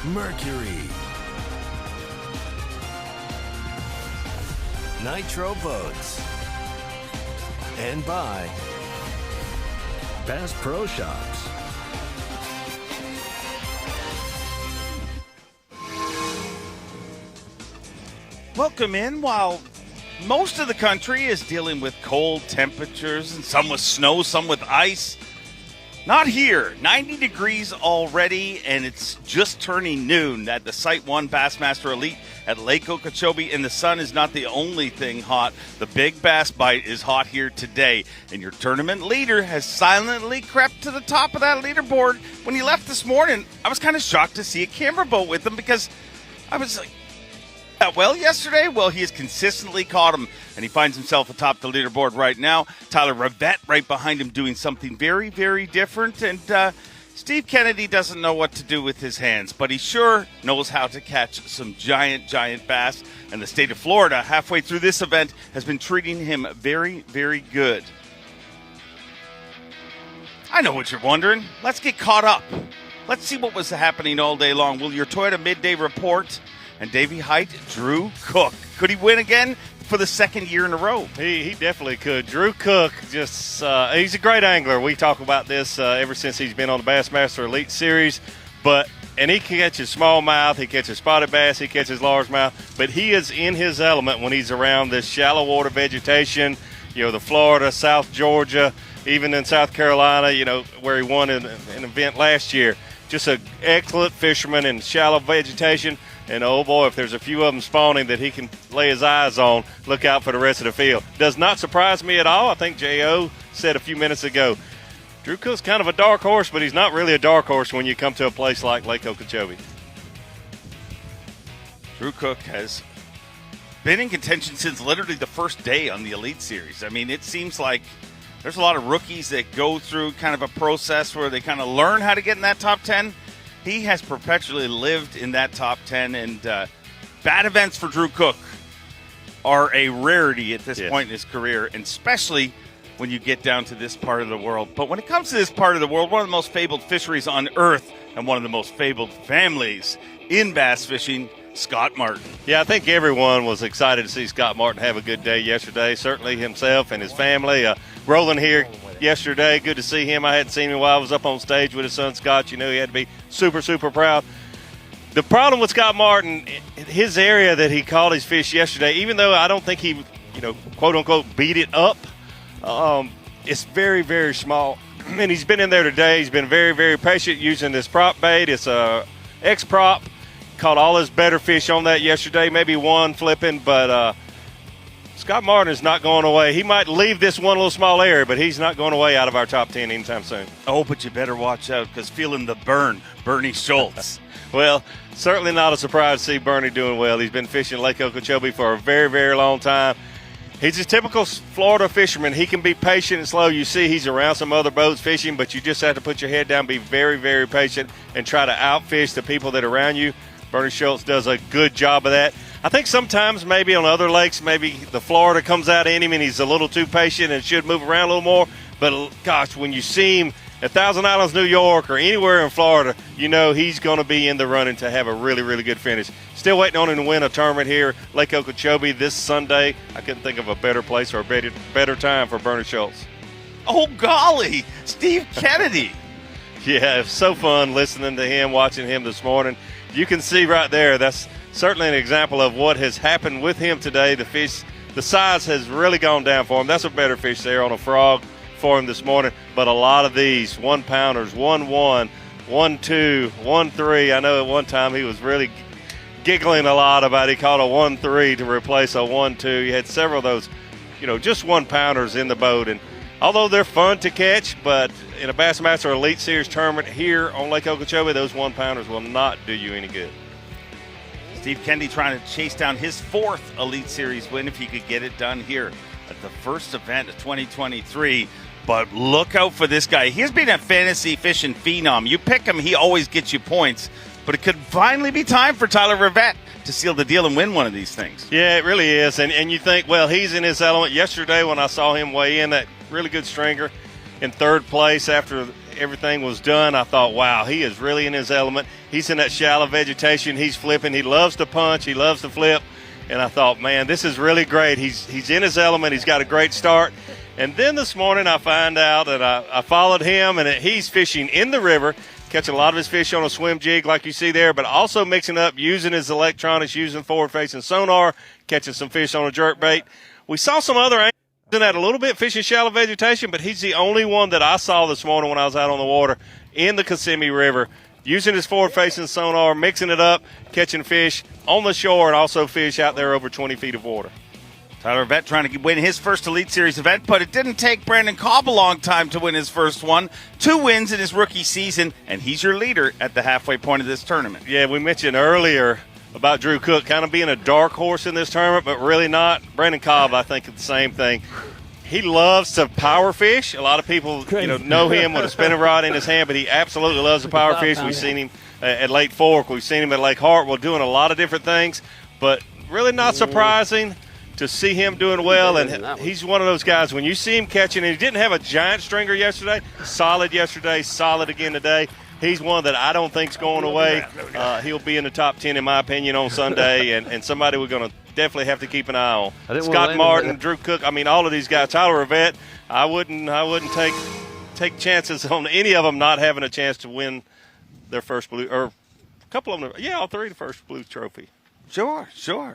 Mercury, Nitro Boats, and by Bass Pro Shops. Welcome in. While most of the country is dealing with cold temperatures and some with snow, some with ice, not here. 90 degrees already, and it's just turning noon at the Site 1 Bassmaster Elite at Lake Okeechobee, and the sun is not the only thing hot. The big bass bite is hot here today, and your tournament leader has silently crept to the top of that leaderboard. When he left this morning, I was kind of shocked to see a camera boat with him because I was like, well, yesterday, well, he has consistently caught him, and he finds himself atop the leaderboard right now. Tyler Rivet right behind him doing something very, very different, and Steve Kennedy doesn't know what to do with his hands, but he sure knows how to catch some giant, giant bass, and the state of Florida, halfway through this event, has been treating him very, very good. I know what you're wondering. Let's get caught up. Let's see what was happening all day long. Will your Toyota Midday report? And Davey Height, Drew Cook. Could he win again for the second year in a row? He definitely could. Drew Cook, he's a great angler. We talk about this ever since he's been on the Bassmaster Elite Series. And he catches smallmouth, he catches spotted bass, he catches largemouth. But he is in his element when he's around this shallow water vegetation, the Florida, South Georgia, even in South Carolina, where he won an event last year. Just an excellent fisherman in shallow vegetation. And, oh, boy, if there's a few of them spawning that he can lay his eyes on, look out for the rest of the field. Does not surprise me at all. I think J.O. said a few minutes ago, Drew Cook's kind of a dark horse, but he's not really a dark horse when you come to a place like Lake Okeechobee. Drew Cook has been in contention since literally the first day on the Elite Series. I mean, it seems like there's a lot of rookies that go through kind of a process where they kind of learn how to get in that top 10. He has perpetually lived in that top 10, and bad events for Drew Cook are a rarity at this point in his career, and especially when you get down to this part of the world. But when it comes to this part of the world, one of the most fabled fisheries on earth and one of the most fabled families in bass fishing, Scott Martin. Yeah, I think everyone was excited to see Scott Martin have a good day yesterday, certainly himself and his family. Rolling here yesterday, good to see him. I hadn't seen him while I was up on stage with his son Scott. He had to be super, super proud. The problem with Scott Martin, his area that he caught his fish yesterday, even though I don't think he, quote-unquote, beat it up, it's very, very small. And he's been in there today. He's been very, very patient using this prop bait. It's a X-prop. Caught all his better fish on that yesterday, maybe one flipping, but Scott Martin is not going away. He might leave this one little small area, but he's not going away out of our top 10 anytime soon. Oh, but you better watch out because feeling the burn, Bernie Schultz. Well, certainly not a surprise to see Bernie doing well. He's been fishing Lake Okeechobee for a very, very long time. He's a typical Florida fisherman. He can be patient and slow. You see he's around some other boats fishing, but you just have to put your head down, be very, very patient, and try to outfish the people that are around you. Bernie Schultz does a good job of that. I think sometimes maybe on other lakes, maybe the Florida comes out in him and he's a little too patient and should move around a little more. But, gosh, when you see him at Thousand Islands, New York, or anywhere in Florida, he's going to be in the running to have a really, really good finish. Still waiting on him to win a tournament here, Lake Okeechobee, this Sunday. I couldn't think of a better place or a better time for Bernie Schultz. Oh, golly, Steve Kennedy. Yeah, it's so fun listening to him, watching him this morning. You can see right there, that's certainly an example of what has happened with him today. The fish, the size has really gone down for him. That's a better fish there on a frog for him this morning. But a lot of these 1-pounders, 1-1, 1-2, 1-3. I know at one time he was really giggling a lot about he caught a 1-3 to replace a 1-2. He had several of those, just 1-pounders in the boat. And although they're fun to catch, but in a Bassmaster Elite Series tournament here on Lake Okeechobee, those 1-pounders will not do you any good. Steve Kennedy trying to chase down his fourth Elite Series win if he could get it done here at the first event of 2023. But look out for this guy. He's been a fantasy fishing phenom. You pick him, he always gets you points. But it could finally be time for Tyler Rivet to seal the deal and win one of these things. Yeah, it really is. And you think, well, he's in his element. Yesterday when I saw him weigh in, that really good stringer in third place after everything was done, I thought, wow, he is really in his element. He's in that shallow vegetation. He's flipping. He loves to punch. He loves to flip. And I thought, man, this is really great. He's in his element. He's got a great start. And then this morning I find out that I followed him, and he's fishing in the river, catching a lot of his fish on a swim jig like you see there, but also mixing up, using his electronics, using forward-facing sonar, catching some fish on a jerkbait. We saw some other angles in that a little bit, fishing shallow vegetation, but he's the only one that I saw this morning when I was out on the water in the Kissimmee River, using his forward-facing sonar, mixing it up, catching fish on the shore, and also fish out there over 20 feet of water. Tyler Vett trying to win his first Elite Series event, but it didn't take Brandon Cobb a long time to win his first one. 2 wins in his rookie season, and he's your leader at the halfway point of this tournament. Yeah, we mentioned earlier about Drew Cook kind of being a dark horse in this tournament, but really not. Brandon Cobb, I think, is the same thing. He loves to power fish. A lot of people know him with a spinning rod in his hand, but he absolutely loves to power fish. We've seen him at Lake Fork. We've seen him at Lake Hartwell doing a lot of different things, but really not surprising to see him doing well. And he's one of those guys, when you see him catching, and he didn't have a giant stringer yesterday, solid yesterday, solid again today. He's one that I don't think's going away. He'll be in the top 10, in my opinion, on Sunday, and somebody we're going to definitely have to keep an eye on. Scott Martin, Drew Cook, I mean, all of these guys. Tyler Rivet, I wouldn't take chances on any of them not having a chance to win their first blue, or a couple of them. Yeah, all 3 the first blue trophy. Sure.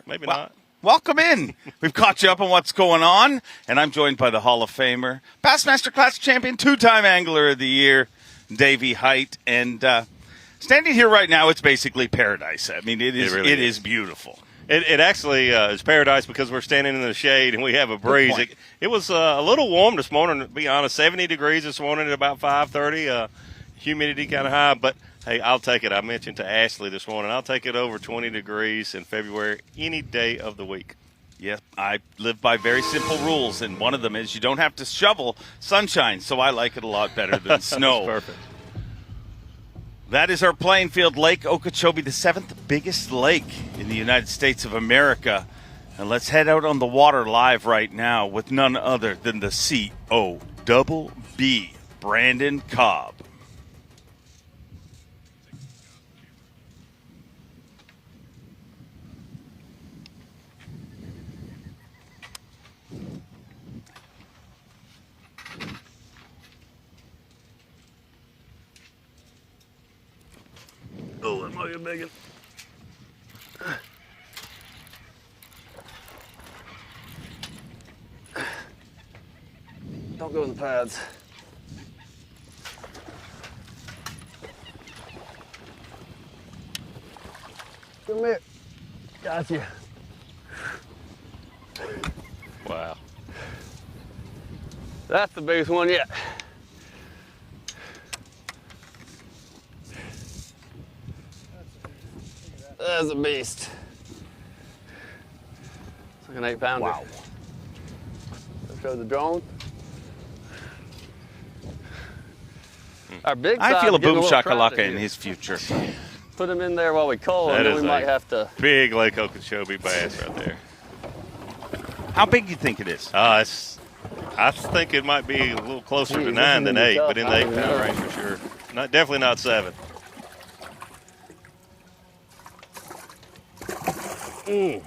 Maybe not. Welcome in. We've caught you up on what's going on, and I'm joined by the Hall of Famer, Bassmaster Classic champion, 2-time Angler of the Year, Davey Height. And standing here right now, it's basically paradise. I mean, it is beautiful. It actually is paradise because we're standing in the shade and we have a breeze. It was a little warm this morning, to be honest. 70 degrees this morning at about 5:30. Humidity kind of high, but hey, I'll take it. I mentioned to Ashley this morning, I'll take it over 20 degrees in February any day of the week. Yeah, I live by very simple rules, and one of them is you don't have to shovel sunshine, so I like it a lot better than snow. That's perfect. That is our playing field, Lake Okeechobee, the 7th biggest lake in the United States of America. And let's head out on the water live right now with none other than the C-O-B-B, Brandon Cobb. Oh, that might be a big one. Don't go in the pads. Come here. Got you. Wow. That's the biggest one yet. That's a beast. It's like an 8-pounder. Wow. Let's show the drone. Our big I size feel a is getting boom little shakalaka crowded in here. his future. Put him in there while we cull, That and then is we might a have to. big Lake Okeechobee bass right there. How big do you think it is? I think it might be a little closer Gee, to this 9 is than gonna be 8, tough. but in the I don't 8-pound know. range for sure. Definitely not 7. I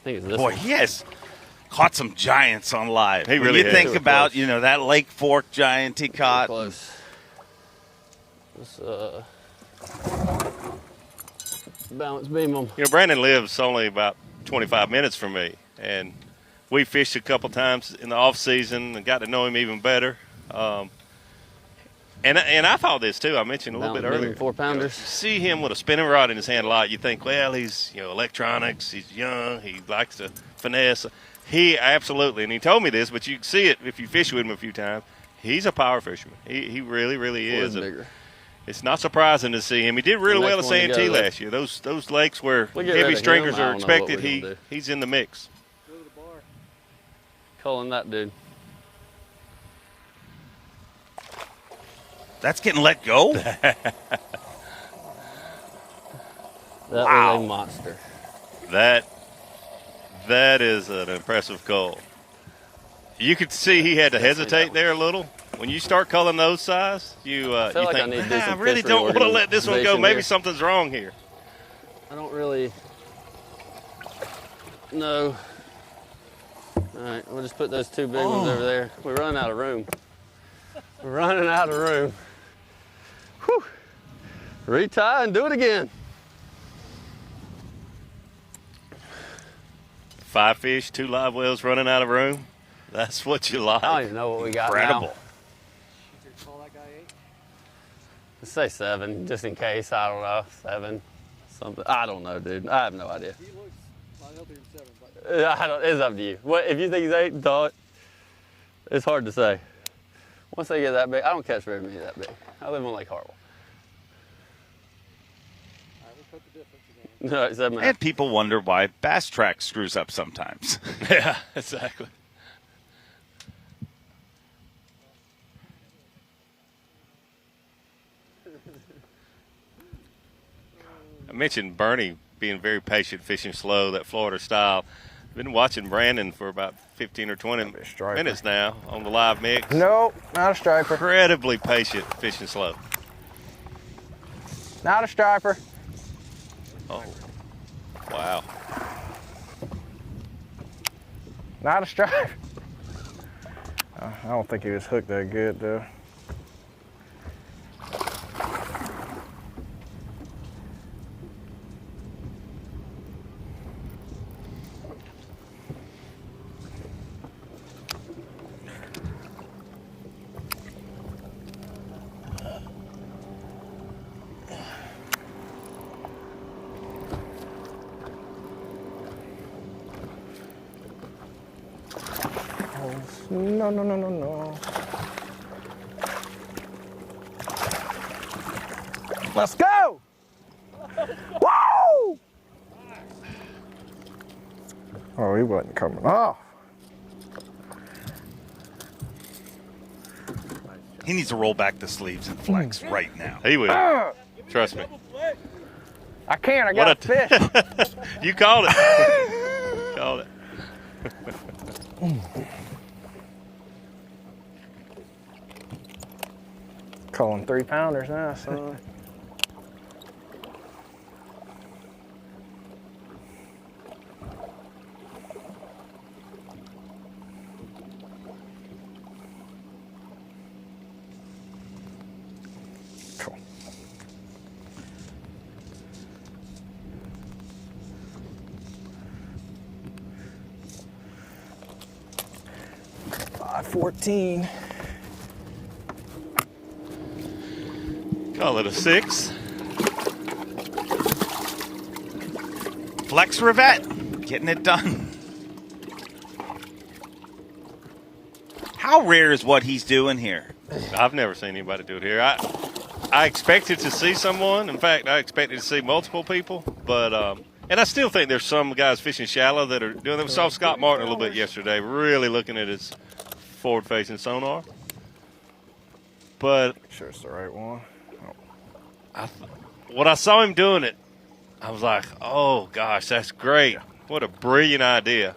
think it's this Boy, one. he has caught some giants on live. He When really you has. think They were about, close. that Lake Fork giant he caught. Close. Let's balance beam them. Brandon lives only about 25 minutes from me, and we fished a couple times in the off season and got to know him even better. And I thought this too. I mentioned a little bit Balance beam, earlier. 4-pounders. See him with a spinning rod in his hand a lot. You think, well, he's electronics. He's young. He likes to finesse. He absolutely, and he told me this, but you can see it if you fish with him a few times. He's a power fisherman. He really, really is. Bigger. It's not surprising to see him. He did really The well at next one to Santee go, last year. Those lakes where We get rid heavy of him, stringers I are don't know what expected, we're gonna do. he's in the mix. Culling that dude. That's getting let go? That Wow. was a monster. That is an impressive cull. You could see he had to hesitate there a little. When you start culling those size, you feel like I think, need to do I some really don't want to let this one go. organization Maybe here. something's wrong here. I don't really know. All right, we'll just put those two big ones over there. We're running out of room. We're running out of room. Whew. Retie and do it again. 5 fish, 2 live wells, running out of room. That's what you like. I don't even know what we got Incredible. now. Let's say 7, just in case. I don't know. 7, something. I don't know, dude. I have no idea. He looks a lot healthier than 7. But I don't. It's up to you. What if you think he's 8? Call it. It's hard to say. Once they get that big, I don't catch very many that big. I live on Lake Hartwell. all right, we'll cut the difference again. No, 7. And people wonder why Bass Track screws up sometimes. Yeah, exactly. I mentioned Bernie being very patient, fishing slow, that Florida style. Been watching Brandon for about 15 or 20 minutes now on the live mix. Nope, not a striper. Incredibly patient, fishing slow. Not a striper. Oh, wow. Not a striper. I don't think he was hooked that good, though. No, no, no, no, no. Let's go! Woo! Oh, he wasn't coming off. He needs to roll back the sleeves and flex right now. He will. Trust me. I can't, I got a fish. You called it. Called it. Calling 3-pounders now, son. Cool. $5.14. Call it a 6. Flex Rivet, getting it done. How rare is what he's doing here? I've never seen anybody do it here. I expected to see someone. In fact, I expected to see multiple people. But and I still think there's some guys fishing shallow that are doing them. I saw Scott Martin a little bit yesterday, really looking at his forward-facing sonar. But Sure it's the right one. when I saw him doing it, I was like, oh, gosh, that's great. What a brilliant idea.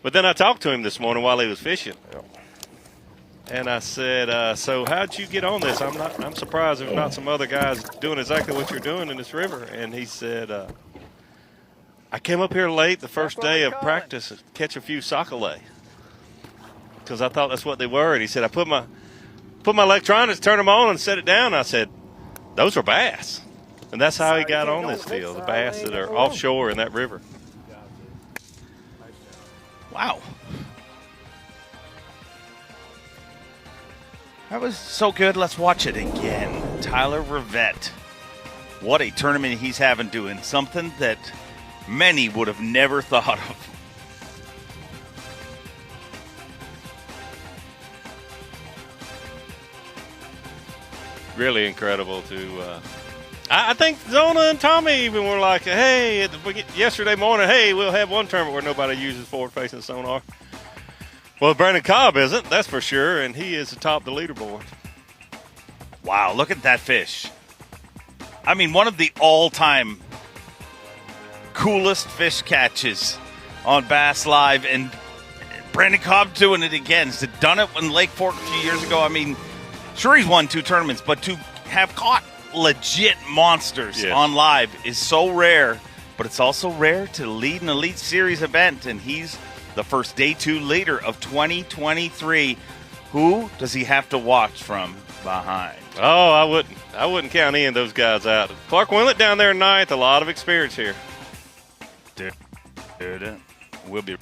But then I talked to him this morning while he was fishing. Yep. And I said, so how'd you get on this? I'm surprised there's not some other guys doing exactly what you're doing in this river. And he said, I came up here late the first day of practice to catch a few sockeye because I thought that's what they were. And he said, I put my electronics, turned them on, and set it down. I said, those are bass. And that's how he got on this deal, the bass that are offshore in that river. Wow. That was so good. Let's watch it again. Tyler Rivet. What a tournament he's having, doing something that many would have never thought of. Really incredible to I think Zona and Tommy even were like, hey, yesterday morning, hey, we'll have one tournament where nobody uses forward-facing sonar. Well, Brandon Cobb isn't, that's for sure, and he is atop the leaderboard. Wow, look at that fish. I mean, one of the all-time coolest fish catches on Bass Live, and Brandon Cobb doing it again. He's done it in Lake Fork a few years ago. I mean, sure, he's won 2 tournaments, but to have caught legit monsters on live is so rare, but it's also rare to lead an Elite Series event, and he's the first Day 2 leader of 2023. Who does he have to watch from behind? Oh, I wouldn't count any of those guys out. Clark Willett down there in 9th, a lot of experience here. We'll be